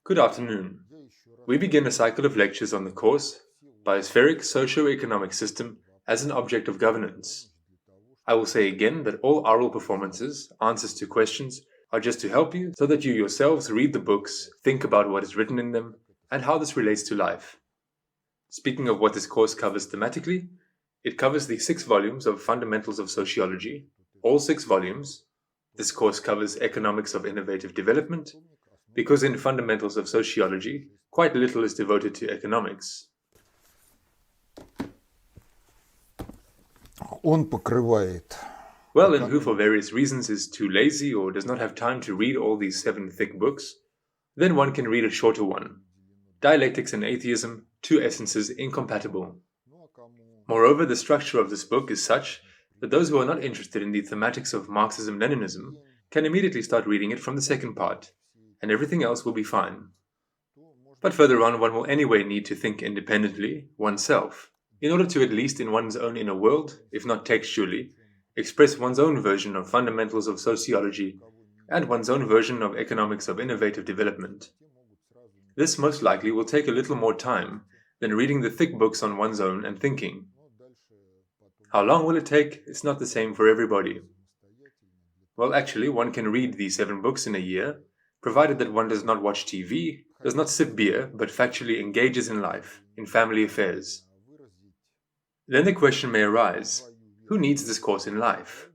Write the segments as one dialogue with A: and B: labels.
A: Good afternoon. We begin a cycle of lectures on the course Biospheric-Social-Economic System as an Object of Governance. I will say again that all oral performances, answers to questions, are just to help you so that you yourselves read the books, think about what is written in them, and how this relates to life. Speaking of what this course covers thematically, it covers the 6 volumes of Fundamentals of Sociology, all 6 volumes. This course covers Economics of Innovative Development, because in Fundamentals of Sociology, quite little is devoted to economics.
B: Он покрывает.
A: Well, and who for various reasons is too lazy or does not have time to read all these 7 thick books, then one can read a shorter one. Dialectics and Atheism, Two Essences Incompatible. Moreover, the structure of this book is such that those who are not interested in the thematics of Marxism-Leninism can immediately start reading it from the second part, and everything else will be fine. But further on, one will anyway need to think independently, oneself, in order to at least in one's own inner world, if not textually, express one's own version of Fundamentals of Sociology and one's own version of Economics of Innovative Development. This most likely will take a little more time than reading the thick books on one's own and thinking. How long will it take? It's not the same for everybody. Well, actually, one can read these 7 books in a year, provided that one does not watch TV, does not sip beer, but factually engages in life, in family affairs. Then the question may arise, who needs this course in life?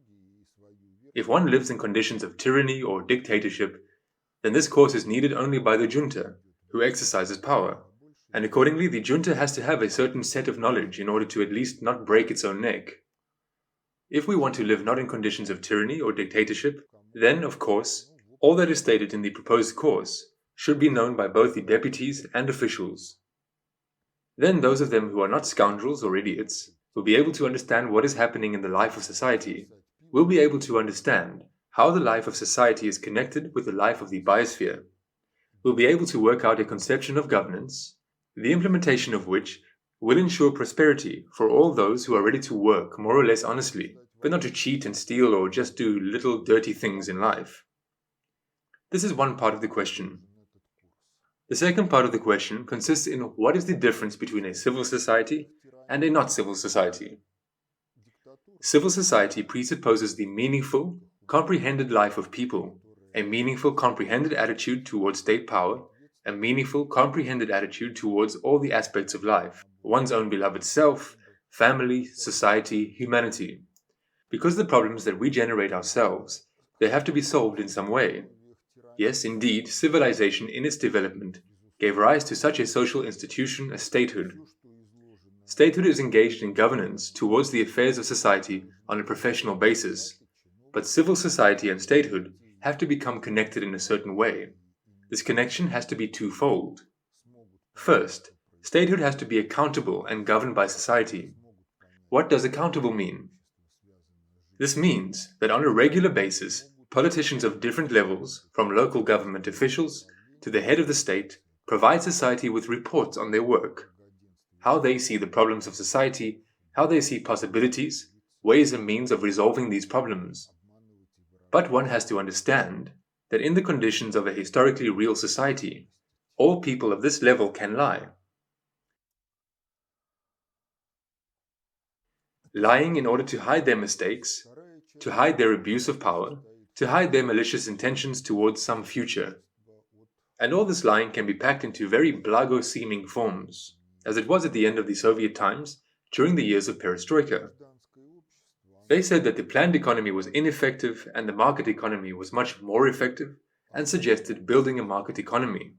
A: If one lives in conditions of tyranny or dictatorship, then this course is needed only by the junta, who exercises power, and accordingly the junta has to have a certain set of knowledge in order to at least not break its own neck. If we want to live not in conditions of tyranny or dictatorship, then, of course, all that is stated in the proposed course should be known by both the deputies and officials. Then those of them who are not scoundrels or idiots will be able to understand what is happening in the life of society, will be able to understand how the life of society is connected with the life of the biosphere, will be able to work out a conception of governance, the implementation of which will ensure prosperity for all those who are ready to work more or less honestly, but not to cheat and steal or just do little dirty things in life. This is one part of the question. The second part of the question consists in what is the difference between a civil society and a not civil society. Civil society presupposes the meaningful, comprehended life of people, a meaningful, comprehended attitude towards state power, a meaningful, comprehended attitude towards all the aspects of life, one's own beloved self, family, society, humanity. Because the problems that we generate ourselves, they have to be solved in some way. Yes, indeed, civilization in its development gave rise to such a social institution as statehood. Statehood is engaged in governance towards the affairs of society on a professional basis, but civil society and statehood have to become connected in a certain way. This connection has to be twofold. First, statehood has to be accountable and governed by society. What does accountable mean? This means that on a regular basis, politicians of different levels, from local government officials to the head of the state, provide society with reports on their work, how they see the problems of society, how they see possibilities, ways and means of resolving these problems. But one has to understand that in the conditions of a historically real society, all people of this level can lie. Lying in order to hide their mistakes, to hide their abuse of power, to hide their malicious intentions towards some future. And all this lying can be packed into very blago-seeming forms, as it was at the end of the Soviet times during the years of perestroika. They said that the planned economy was ineffective and the market economy was much more effective, and suggested building a market economy.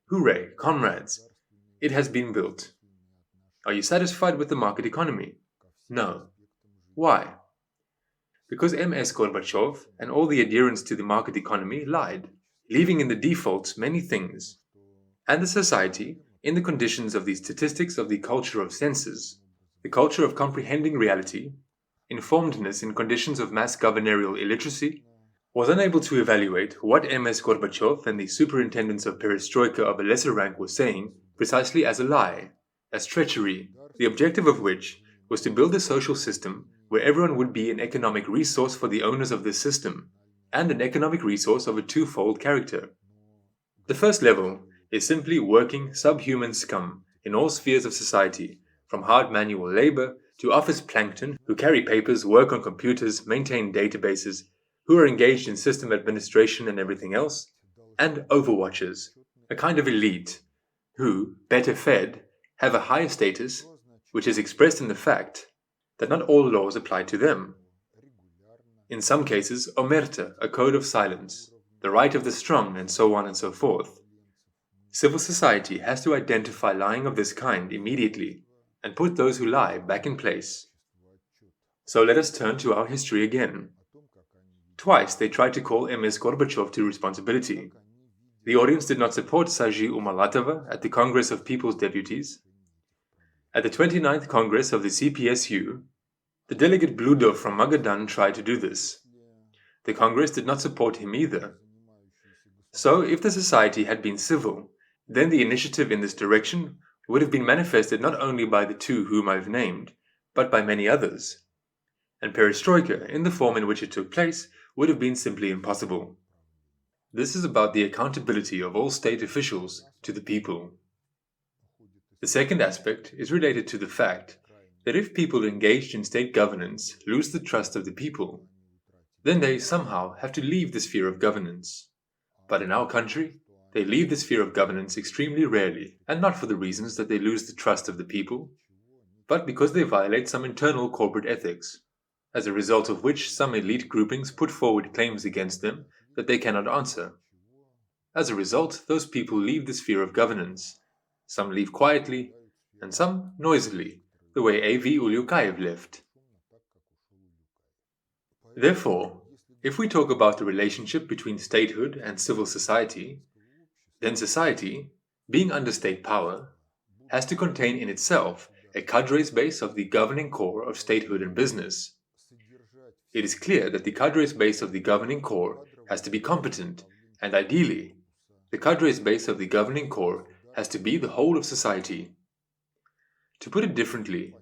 A: Hooray, comrades! It has been built. Are you satisfied with the market economy? No. Why? Because M.S. Gorbachev and all the adherents to the market economy lied, leaving in the default many things. And the society, in the conditions of the statistics of the culture of senses, the culture of comprehending reality, informedness in conditions of mass governorial illiteracy, was unable to evaluate what M.S. Gorbachev and the superintendents of perestroika of a lesser rank were saying precisely as a lie, as treachery, the objective of which was to build a social system where everyone would be an economic resource for the owners of this system, and an economic resource of a twofold character. The first level is simply working subhuman scum in all spheres of society, from hard manual labor to office plankton who carry papers, work on computers, maintain databases, who are engaged in system administration and everything else, and overwatchers, a kind of elite who, better fed, have a higher status, which is expressed in the fact that not all laws apply to them. In some cases, omerta, a code of silence, the right of the strong, and so on and so forth. Civil society has to identify lying of this kind immediately and put those who lie back in place. So let us turn to our history again. Twice they tried to call MS Gorbachev to responsibility. The audience did not support Saji Umalatova at the Congress of People's Deputies. At the 29th Congress of the CPSU, the delegate Bludov from Magadan tried to do this. The Congress did not support him either. So, if the society had been civil, then the initiative in this direction would have been manifested not only by the two whom I've named, but by many others. And perestroika, in the form in which it took place, would have been simply impossible. This is about the accountability of all state officials to the people. The second aspect is related to the fact that if people engaged in state governance lose the trust of the people, then they somehow have to leave the sphere of governance. But in our country, they leave the sphere of governance extremely rarely, and not for the reasons that they lose the trust of the people, but because they violate some internal corporate ethics, as a result of which some elite groupings put forward claims against them that they cannot answer. As a result, those people leave the sphere of governance. Some leave quietly, and some noisily, the way A.V. Ulyukayev left. Therefore, if we talk about the relationship between statehood and civil society, then society, being under state power, has to contain in itself a cadres base of the governing core of statehood and business. It is clear that the cadres base of the governing core has to be competent, and ideally, the cadres base of the governing core has to be the whole of society. To put it differently,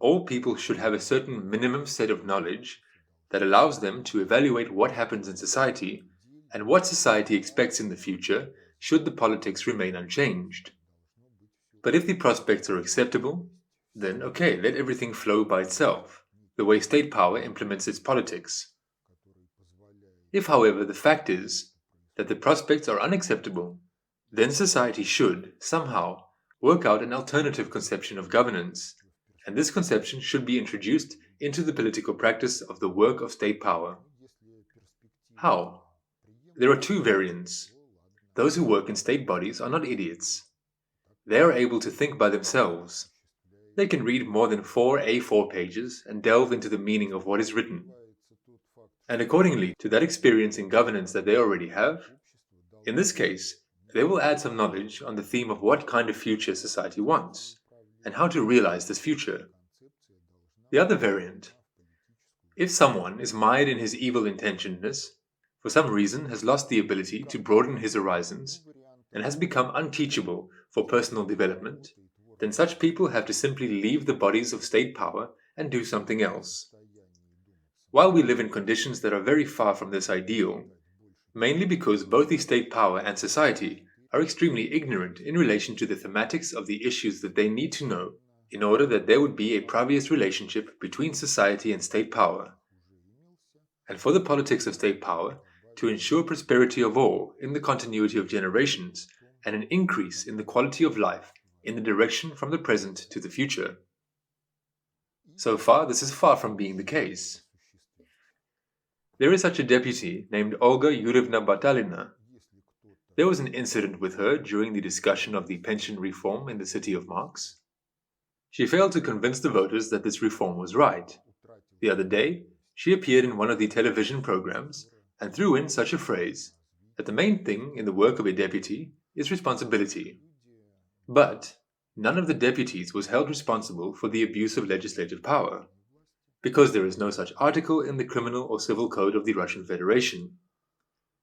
A: all people should have a certain minimum set of knowledge that allows them to evaluate what happens in society and what society expects in the future should the politics remain unchanged. But if the prospects are acceptable, then okay, let everything flow by itself, the way state power implements its politics. If, however, the fact is that the prospects are unacceptable, then society should, somehow, work out an alternative conception of governance, and this conception should be introduced into the political practice of the work of state power. How? There are two variants. Those who work in state bodies are not idiots. They are able to think by themselves. They can read more than 4 A4 pages and delve into the meaning of what is written. And accordingly to that experience in governance that they already have, in this case, they will add some knowledge on the theme of what kind of future society wants, and how to realize this future. The other variant. If someone is mired in his evil intentionedness, for some reason has lost the ability to broaden his horizons, and has become unteachable for personal development, then such people have to simply leave the bodies of state power and do something else. While we live in conditions that are very far from this ideal, mainly because both the state power and society are extremely ignorant in relation to the thematics of the issues that they need to know in order that there would be a previous relationship between society and state power. And for the politics of state power to ensure prosperity of all in the continuity of generations and an increase in the quality of life in the direction from the present to the future. So far, this is far from being the case. There is such a deputy named Olga Yurievna Batalina. There was an incident with her during the discussion of the pension reform in the city of Marx. She failed to convince the voters that this reform was right. The other day, she appeared in one of the television programs and threw in such a phrase that the main thing in the work of a deputy is responsibility. But none of the deputies was held responsible for the abuse of legislative power, because there is no such article in the criminal or civil code of the Russian Federation.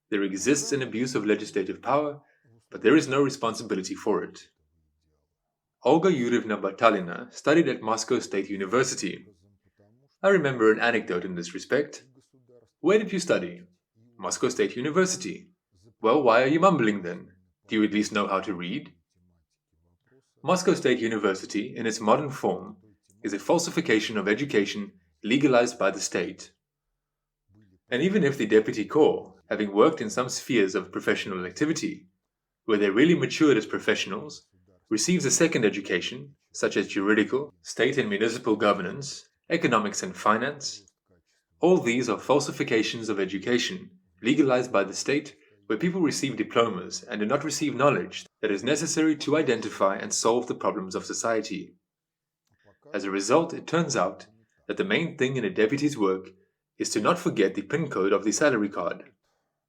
A: There exists an abuse of legislative power, but there is no responsibility for it. Olga Yurievna Batalina studied at Moscow State University. I remember an anecdote in this respect. Where did you study? Moscow State University. Well, why are you mumbling then? Do you at least know how to read? Moscow State University, in its modern form, is a falsification of education legalized by the state. And even if the deputy corps, having worked in some spheres of professional activity, where they really matured as professionals, receives a second education, such as juridical, state and municipal governance, economics and finance, all these are falsifications of education legalized by the state, where people receive diplomas and do not receive knowledge that is necessary to identify and solve the problems of society. As a result, it turns out that the main thing in a deputy's work is to not forget the PIN code of the salary card,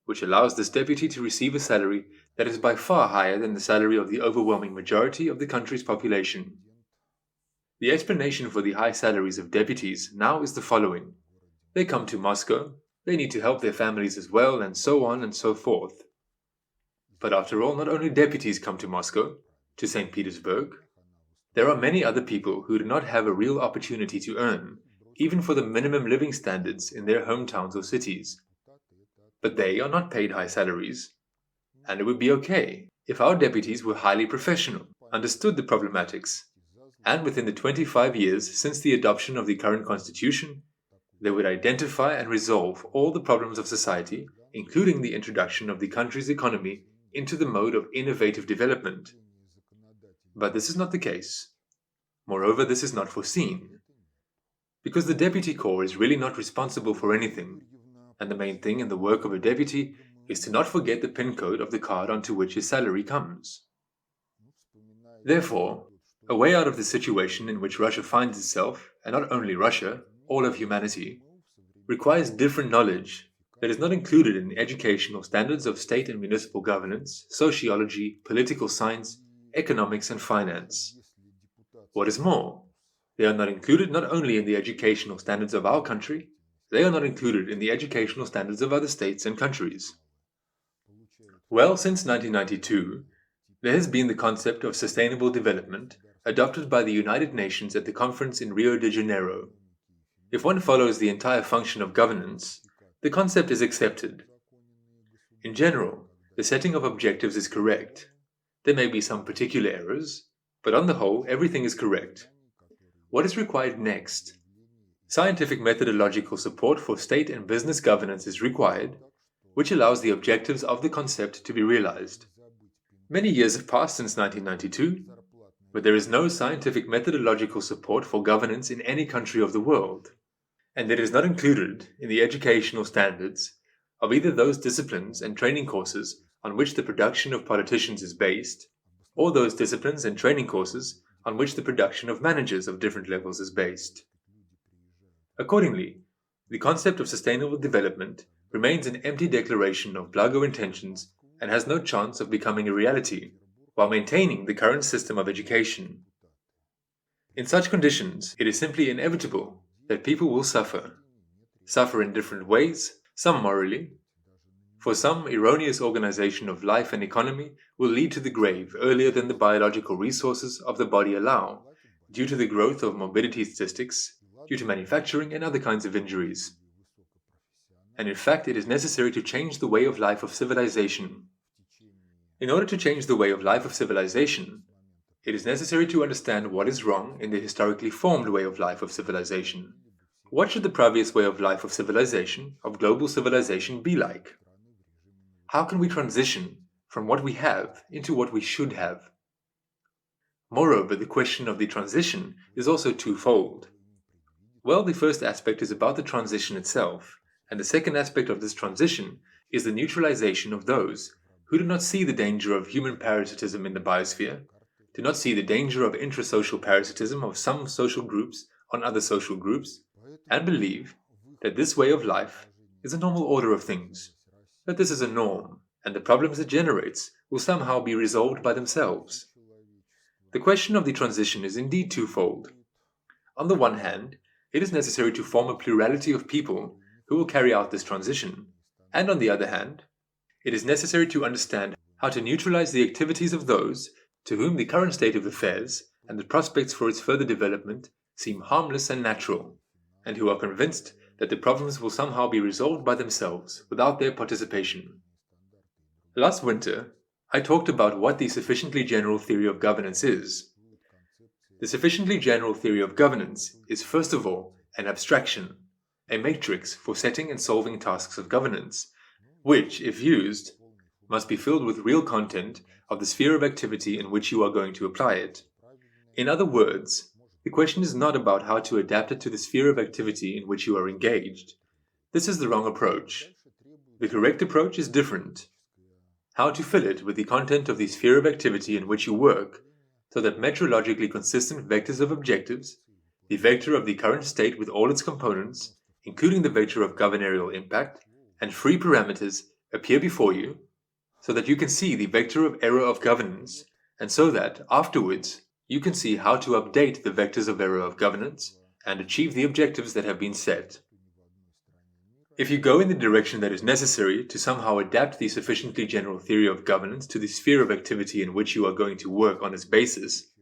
A: which allows this deputy to receive a salary that is by far higher than the salary of the overwhelming majority of the country's population. The explanation for the high salaries of deputies now is the following. They come to Moscow, they need to help their families as well, and so on and so forth. But after all, not only deputies come to Moscow, to St. Petersburg. There are many other people who do not have a real opportunity to earn, even for the minimum living standards in their hometowns or cities. But they are not paid high salaries. And it would be okay if our deputies were highly professional, understood the problematics, and within the 25 years since the adoption of the current constitution, they would identify and resolve all the problems of society, including the introduction of the country's economy into the mode of innovative development. But this is not the case. Moreover, this is not foreseen. Because the deputy corps is really not responsible for anything, and the main thing in the work of a deputy is to not forget the PIN code of the card onto which his salary comes. Therefore, a way out of the situation in which Russia finds itself, and not only Russia, all of humanity, requires different knowledge that is not included in the educational standards of state and municipal governance, sociology, political science, economics, and finance. What is more, they are not included not only in the educational standards of our country, they are not included in the educational standards of other states and countries. Well, since 1992, there has been the concept of sustainable development adopted by the United Nations at the conference in Rio de Janeiro. If one follows the entire function of governance, the concept is accepted. In general, the setting of objectives is correct. There may be some particular errors, but on the whole, everything is correct. What is required next? Scientific methodological support for state and business governance is required, which allows the objectives of the concept to be realized. Many years have passed since 1992, but there is no scientific methodological support for governance in any country of the world, and it is not included in the educational standards of either those disciplines and training courses on which the production of politicians is based, or those disciplines and training courses on which the production of managers of different levels is based. Accordingly, the concept of sustainable development remains an empty declaration of blago intentions and has no chance of becoming a reality, while maintaining the current system of education. In such conditions, it is simply inevitable that people will suffer in different ways, some morally. For some, erroneous organization of life and economy will lead to the grave earlier than the biological resources of the body allow, due to the growth of morbidity statistics, due to manufacturing and other kinds of injuries. And in fact, it is necessary to change the way of life of civilization. In order to change the way of life of civilization, it is necessary to understand what is wrong in the historically formed way of life of civilization. What should the previous way of life of civilization, of global civilization, be like? How can we transition from what we have into what we should have? Moreover, the question of the transition is also twofold. Well, the first aspect is about the transition itself, and the second aspect of this transition is the neutralization of those who do not see the danger of human parasitism in the biosphere, do not see the danger of intrasocial parasitism of some social groups on other social groups, and believe that this way of life is a normal order of things, that this is a norm, and the problems it generates will somehow be resolved by themselves. The question of the transition is indeed twofold. On the one hand, it is necessary to form a plurality of people who will carry out this transition, and on the other hand, it is necessary to understand how to neutralize the activities of those to whom the current state of affairs and the prospects for its further development seem harmless and natural, and who are convinced that the problems will somehow be resolved by themselves without their participation. Last winter, I talked about what the sufficiently general theory of governance is. The sufficiently general theory of governance is, first of all, an abstraction, a matrix for setting and solving tasks of governance, which, if used, must be filled with real content of the sphere of activity in which you are going to apply it. In other words, the question is not about how to adapt it to the sphere of activity in which you are engaged. This is the wrong approach. The correct approach is different. How to fill it with the content of the sphere of activity in which you work, so that metrologically consistent vectors of objectives, the vector of the current state with all its components, including the vector of governorial impact, and free parameters appear before you, so that you can see the vector of error of governance, and so that, afterwards, you can see how to update the vectors of error of governance and achieve the objectives that have been set. If you go in the direction that is necessary to somehow adapt the sufficiently general theory of governance to the sphere of activity in which you are going to work on its basis,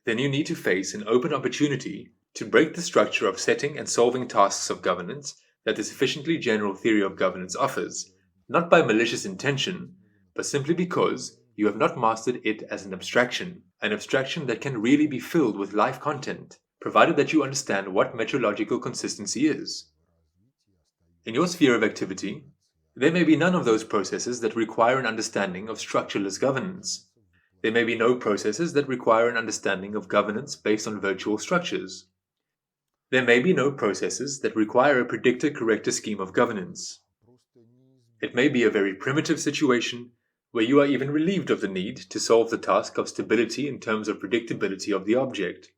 A: then you need to face an open opportunity to break the structure of setting and solving tasks of governance that the sufficiently general theory of governance offers, not by malicious intention, but simply because you have not mastered it as an abstraction that can really be filled with life content, provided that you understand what metrological consistency is. In your sphere of activity, there may be none of those processes that require an understanding of structureless governance. There may be no processes that require an understanding of governance based on virtual structures. There may be no processes that require a predictor-corrector scheme of governance. It may be a very primitive situation where you are even relieved of the need to solve the task of stability in terms of predictability of the object.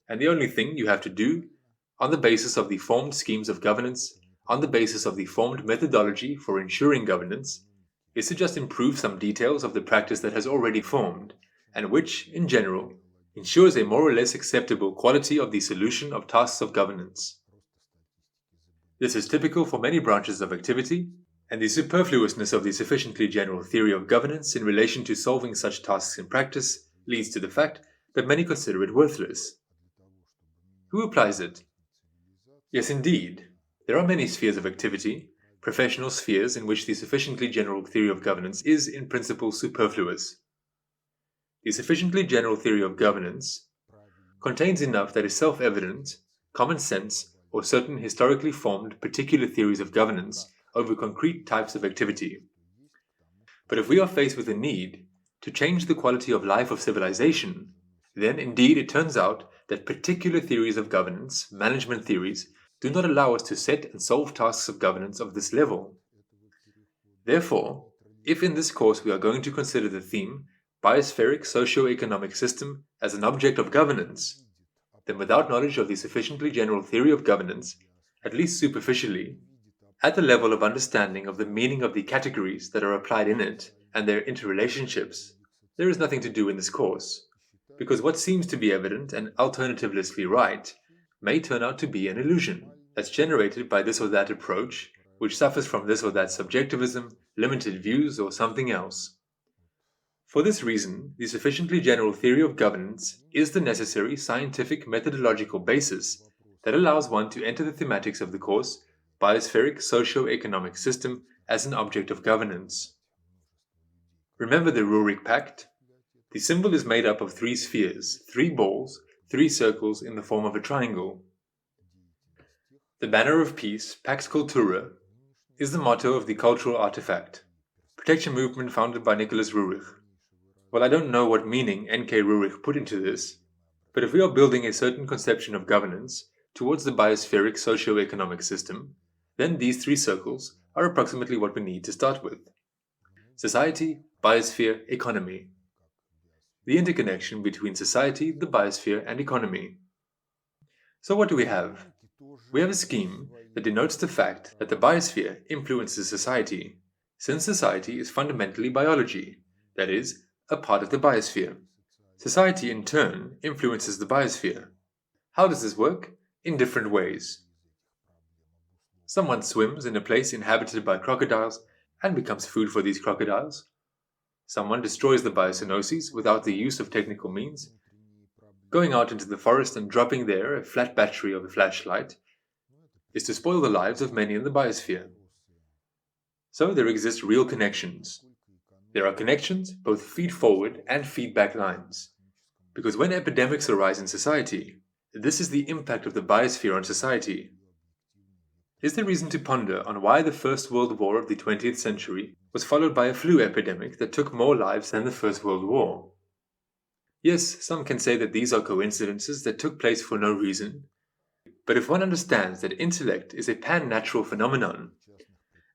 A: And the only thing you have to do, on the basis of the formed schemes of governance, on the basis of the formed methodology for ensuring governance, is to just improve some details of the practice that has already formed, and which, in general, ensures a more or less acceptable quality of the solution of tasks of governance. This is typical for many branches of activity, and the superfluousness of the sufficiently general theory of governance in relation to solving such tasks in practice leads to the fact that many consider it worthless. Who applies it? Yes, indeed. There are many spheres of activity, professional spheres in which the sufficiently general theory of governance is in principle superfluous. The sufficiently general theory of governance contains enough that is self-evident, common sense, or certain historically formed particular theories of governance over concrete types of activity. But if we are faced with a need to change the quality of life of civilization, then indeed it turns out that particular theories of governance, management theories, do not allow us to set and solve tasks of governance of this level. Therefore, if in this course we are going to consider the theme Biospheric-Social-Economic system as an object of governance, then without knowledge of the sufficiently general theory of governance, at least superficially, at the level of understanding of the meaning of the categories that are applied in it and their interrelationships, there is nothing to do in this course, because what seems to be evident and alternatively right may turn out to be an illusion that's generated by this or that approach, which suffers from this or that subjectivism, limited views, or something else. For this reason, the sufficiently general theory of governance is the necessary scientific methodological basis that allows one to enter the thematics of the course Biospheric-Social-Economic system as an object of governance. Remember the Rurik Pact? The symbol is made up of 3 spheres, 3 balls, 3 circles in the form of a triangle. The banner of peace, Pax Cultura, is the motto of the cultural artifact, protection movement founded by Nicholas Rurik. Well, I don't know what meaning N.K. Rurik put into this, but if we are building a certain conception of governance towards the biospheric socio-economic system, then these 3 circles are approximately what we need to start with. Society, biosphere, economy. The interconnection between society, the biosphere, and economy. So what do we have? We have a scheme that denotes the fact that the biosphere influences society, since society is fundamentally biology, that is, a part of the biosphere. Society, in turn, influences the biosphere. How does this work? In different ways. Someone swims in a place inhabited by crocodiles and becomes food for these crocodiles. Someone destroys the biocenosis without the use of technical means. Going out into the forest and dropping there a flat battery of a flashlight is to spoil the lives of many in the biosphere. So there exist real connections. There are connections, both feed-forward and feedback lines. Because when epidemics arise in society, this is the impact of the biosphere on society. Is there reason to ponder on why the First World War of the 20th century was followed by a flu epidemic that took more lives than the First World War? Yes, some can say that these are coincidences that took place for no reason, but if one understands that intellect is a pan-natural phenomenon,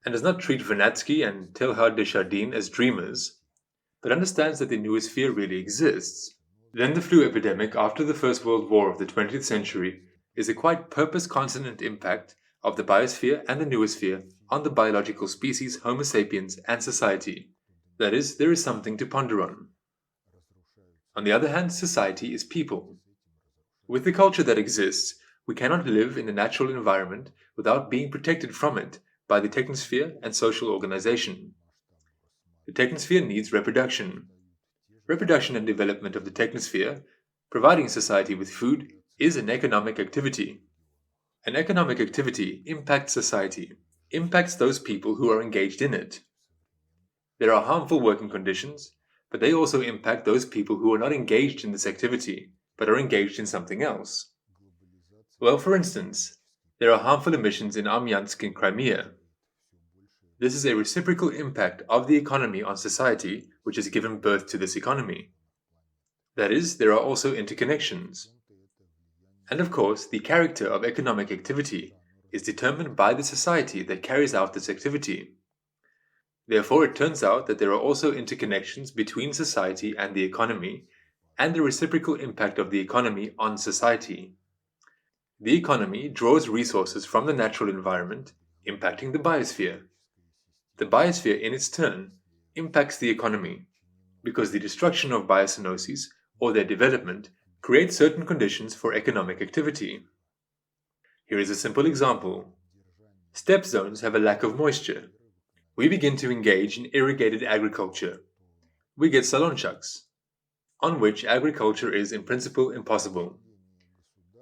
A: and does not treat Vernadsky and Teilhard de Chardin as dreamers, but understands that the noosphere really exists, then the flu epidemic after the First World War of the 20th century is a quite purpose-consonant impact of the biosphere and the noosphere on the biological species Homo sapiens and society. That is, there is something to ponder on. On the other hand, society is people. With the culture that exists, we cannot live in a natural environment without being protected from it by the technosphere and social organization. The technosphere needs reproduction. Reproduction and development of the technosphere, providing society with food, is an economic activity. An economic activity impacts society, impacts those people who are engaged in it. There are harmful working conditions, but they also impact those people who are not engaged in this activity, but are engaged in something else. Well, for instance, there are harmful emissions in Armyansk in Crimea. This is a reciprocal impact of the economy on society, which has given birth to this economy. That is, there are also interconnections. And of course, the character of economic activity is determined by the society that carries out this activity. Therefore, it turns out that there are also interconnections between society and the economy, and the reciprocal impact of the economy on society. The economy draws resources from the natural environment, impacting the biosphere. The biosphere, in its turn, impacts the economy, because the destruction of biocenoses, or their development, creates certain conditions for economic activity. Here is a simple example. Steppe zones have a lack of moisture. We begin to engage in irrigated agriculture. We get salonchaks, on which agriculture is in principle impossible.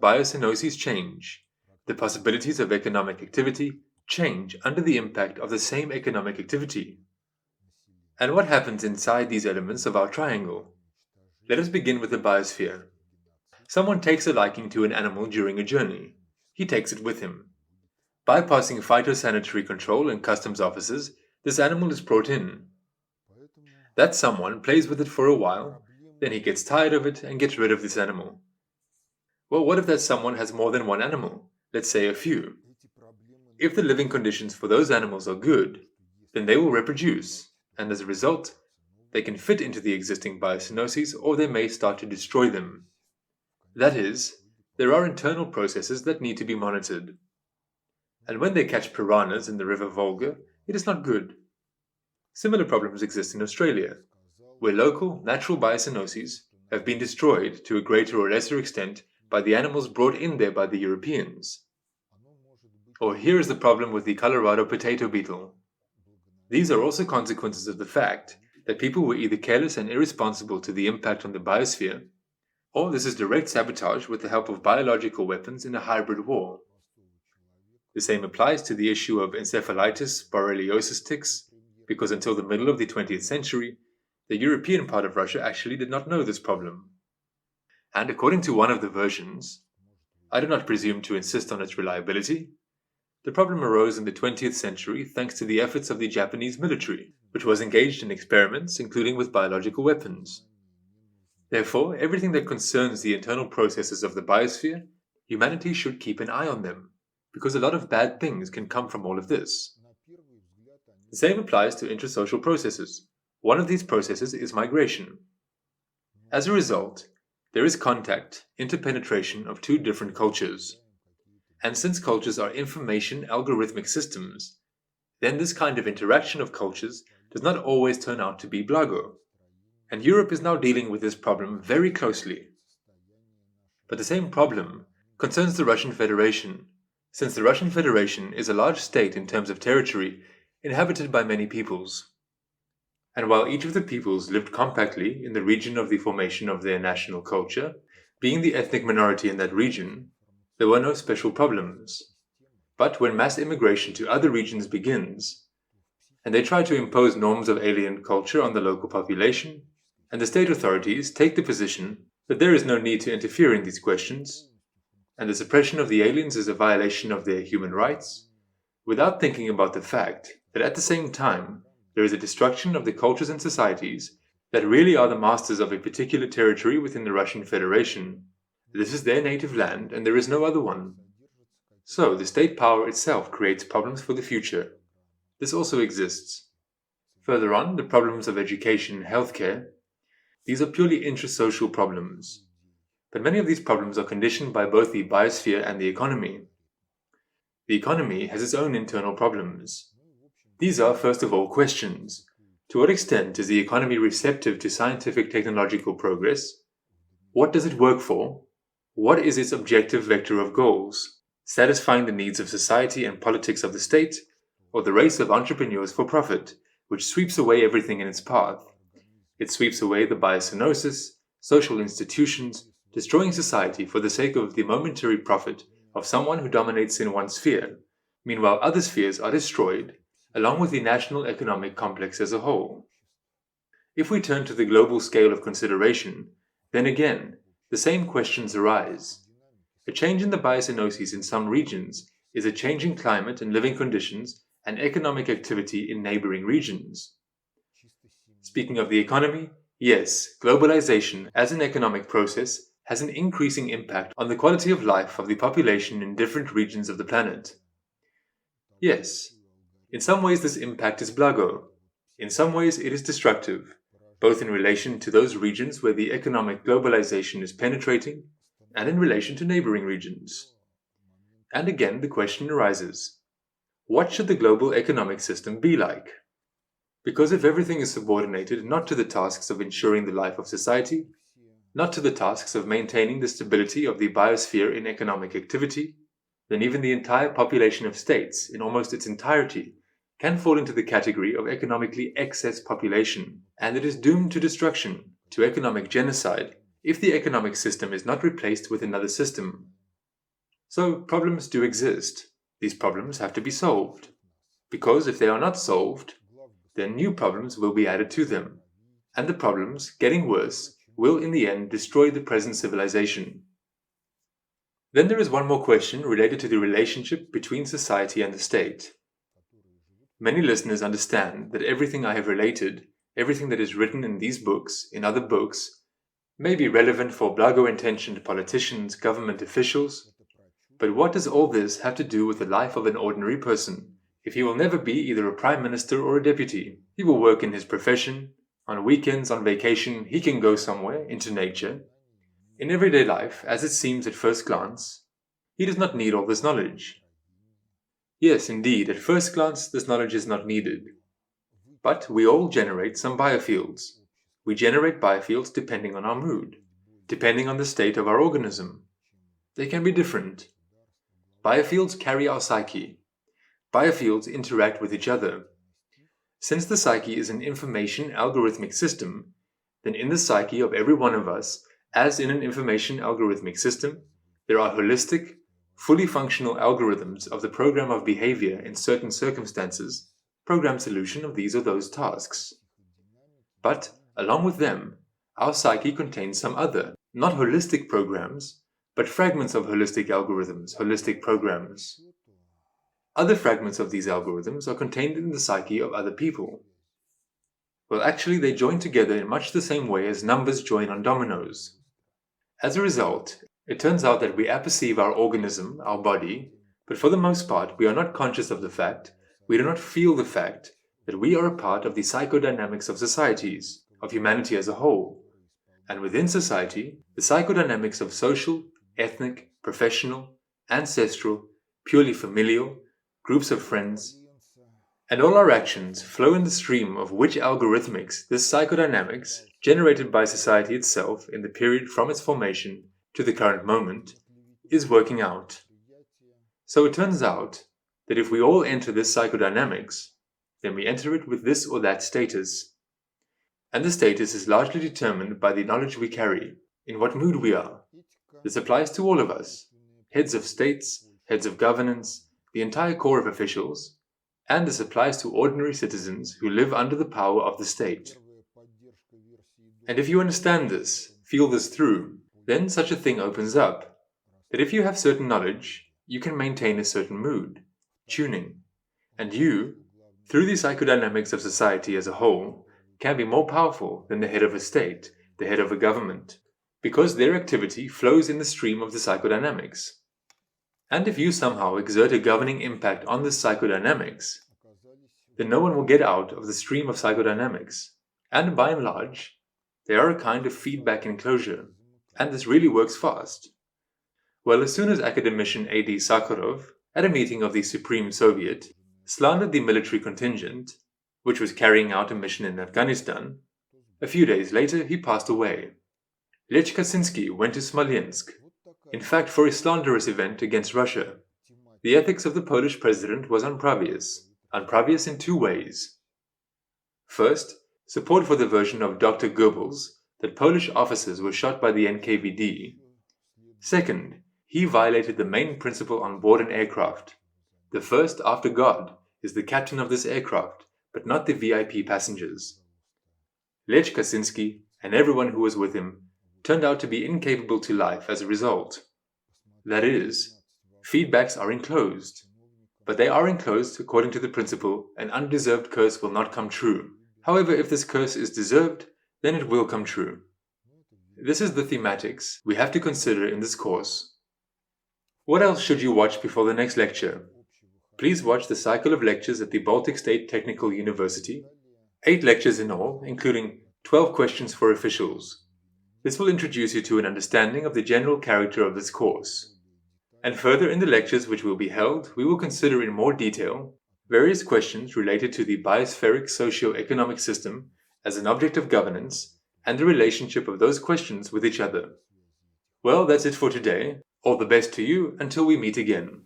A: Biocenoses change. The possibilities of economic activity change under the impact of the same economic activity. And what happens inside these elements of our triangle? Let us begin with the biosphere. Someone takes a liking to an animal during a journey. He takes it with him. Bypassing phytosanitary control and customs offices, this animal is brought in. That someone plays with it for a while, then he gets tired of it and gets rid of this animal. Well, what if that someone has more than one animal? Let's say a few. If the living conditions for those animals are good, then they will reproduce, and as a result, they can fit into the existing biocenoses or they may start to destroy them. That is, there are internal processes that need to be monitored. And when they catch piranhas in the river Volga, it is not good. Similar problems exist in Australia, where local natural biocenoses have been destroyed to a greater or lesser extent by the animals brought in there by the Europeans. Or here is the problem with the Colorado potato beetle. These are also consequences of the fact that people were either careless and irresponsible to the impact on the biosphere, or this is direct sabotage with the help of biological weapons in a hybrid war. The same applies to the issue of encephalitis borreliosis ticks, because until the middle of the 20th century, the European part of Russia actually did not know this problem. And according to one of the versions, I do not presume to insist on its reliability, the problem arose in the 20th century thanks to the efforts of the Japanese military, which was engaged in experiments including with biological weapons. Therefore, everything that concerns the internal processes of the biosphere, humanity should keep an eye on them, because a lot of bad things can come from all of this. The same applies to intersocial processes. One of these processes is migration. As a result, there is contact, interpenetration of two different cultures. And since cultures are information algorithmic systems, then this kind of interaction of cultures does not always turn out to be blago. And Europe is now dealing with this problem very closely. But the same problem concerns the Russian Federation, since the Russian Federation is a large state in terms of territory inhabited by many peoples. And while each of the peoples lived compactly in the region of the formation of their national culture, being the ethnic minority in that region, there were no special problems. But when mass immigration to other regions begins, and they try to impose norms of alien culture on the local population, and the state authorities take the position that there is no need to interfere in these questions, and the suppression of the aliens is a violation of their human rights, without thinking about the fact that at the same time there is a destruction of the cultures and societies that really are the masters of a particular territory within the Russian Federation. This is their native land and there is no other one. So the state power itself creates problems for the future. This also exists. Further on, the problems of education and healthcare. These are purely intrasocial problems. But many of these problems are conditioned by both the biosphere and the economy. The economy has its own internal problems. These are, first of all, questions. To what extent is the economy receptive to scientific technological progress? What does it work for? What is its objective vector of goals? Satisfying the needs of society and politics of the state, or the race of entrepreneurs for profit, which sweeps away everything in its path? It sweeps away the biosynosis, social institutions, destroying society for the sake of the momentary profit of someone who dominates in one sphere. Meanwhile, other spheres are destroyed, along with the national economic complex as a whole. If we turn to the global scale of consideration, then again, the same questions arise. A change in the biosynoses in some regions is a change in climate and living conditions and economic activity in neighboring regions. Speaking of the economy, yes, globalization as an economic process has an increasing impact on the quality of life of the population in different regions of the planet. Yes, in some ways this impact is blago. In some ways it is destructive, both in relation to those regions where the economic globalization is penetrating and in relation to neighboring regions. And again the question arises, what should the global economic system be like? Because if everything is subordinated not to the tasks of ensuring the life of society, not to the tasks of maintaining the stability of the biosphere in economic activity, then even the entire population of states, in almost its entirety, can fall into the category of economically excess population, and it is doomed to destruction, to economic genocide, if the economic system is not replaced with another system. So problems do exist. These problems have to be solved. Because if they are not solved, then new problems will be added to them, and the problems, getting worse, will in the end destroy the present civilization. Then there is one more question related to the relationship between society and the state. Many listeners understand that everything I have related, everything that is written in these books, in other books, may be relevant for blago-intentioned politicians, government officials, but what does all this have to do with the life of an ordinary person? If he will never be either a prime minister or a deputy, he will work in his profession. On weekends, on vacation, he can go somewhere, into nature. In everyday life, as it seems at first glance, he does not need all this knowledge. Yes, indeed, at first glance, this knowledge is not needed. But we all generate some biofields. We generate biofields depending on our mood, depending on the state of our organism. They can be different. Biofields carry our psyche. Biofields interact with each other. Since the psyche is an information algorithmic system, then in the psyche of every one of us, as in an information algorithmic system, there are holistic, fully functional algorithms of the program of behavior in certain circumstances, program solution of these or those tasks. But, along with them, our psyche contains some other, not holistic programs, but fragments of holistic algorithms, holistic programs. Other fragments of these algorithms are contained in the psyche of other people. Well, actually, they join together in much the same way as numbers join on dominoes. As a result, it turns out that we apperceive our organism, our body, but for the most part, we are not conscious of the fact, we do not feel the fact, that we are a part of the psychodynamics of societies, of humanity as a whole. And within society, the psychodynamics of social, ethnic, professional, ancestral, purely familial, groups of friends, and all our actions flow in the stream of which algorithmics this psychodynamics, generated by society itself in the period from its formation to the current moment, is working out. So it turns out that if we all enter this psychodynamics, then we enter it with this or that status. And the status is largely determined by the knowledge we carry, in what mood we are. This applies to all of us, heads of states, heads of governance, the entire corps of officials, and this applies to ordinary citizens who live under the power of the state. And if you understand this, feel this through, then such a thing opens up, that if you have certain knowledge, you can maintain a certain mood, tuning, and you, through the psychodynamics of society as a whole, can be more powerful than the head of a state, the head of a government, because their activity flows in the stream of the psychodynamics. And if you somehow exert a governing impact on this psychodynamics, then no one will get out of the stream of psychodynamics, and by and large, they are a kind of feedback enclosure, and this really works fast. Well, as soon as academician A.D. Sakharov, at a meeting of the Supreme Soviet, slandered the military contingent, which was carrying out a mission in Afghanistan, a few days later he passed away. Lech Kaczynski went to Smolensk, in fact for a slanderous event against Russia. The ethics of the Polish president was unpravious in two ways. First, support for the version of Dr. Goebbels that Polish officers were shot by the NKVD. Second, he violated the main principle on board an aircraft. The first after God is the captain of this aircraft, but not the VIP passengers. Lech Kaczynski and everyone who was with him turned out to be incapable to life as a result. That is, feedbacks are enclosed, but they are enclosed according to the principle an undeserved curse will not come true. However, if this curse is deserved, then it will come true. This is the thematics we have to consider in this course. What else should you watch before the next lecture? Please watch the cycle of lectures at the Baltic State Technical University, 8 lectures in all, including 12 questions for officials. This will introduce you to an understanding of the general character of this course. And further in the lectures which will be held, we will consider in more detail various questions related to the Biospheric-Social-Economic system as an object of governance and the relationship of those questions with each other. Well, that's it for today. All the best to you until we meet again.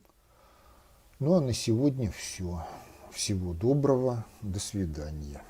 B: Ну а на сегодня все. Всего доброго. До свидания.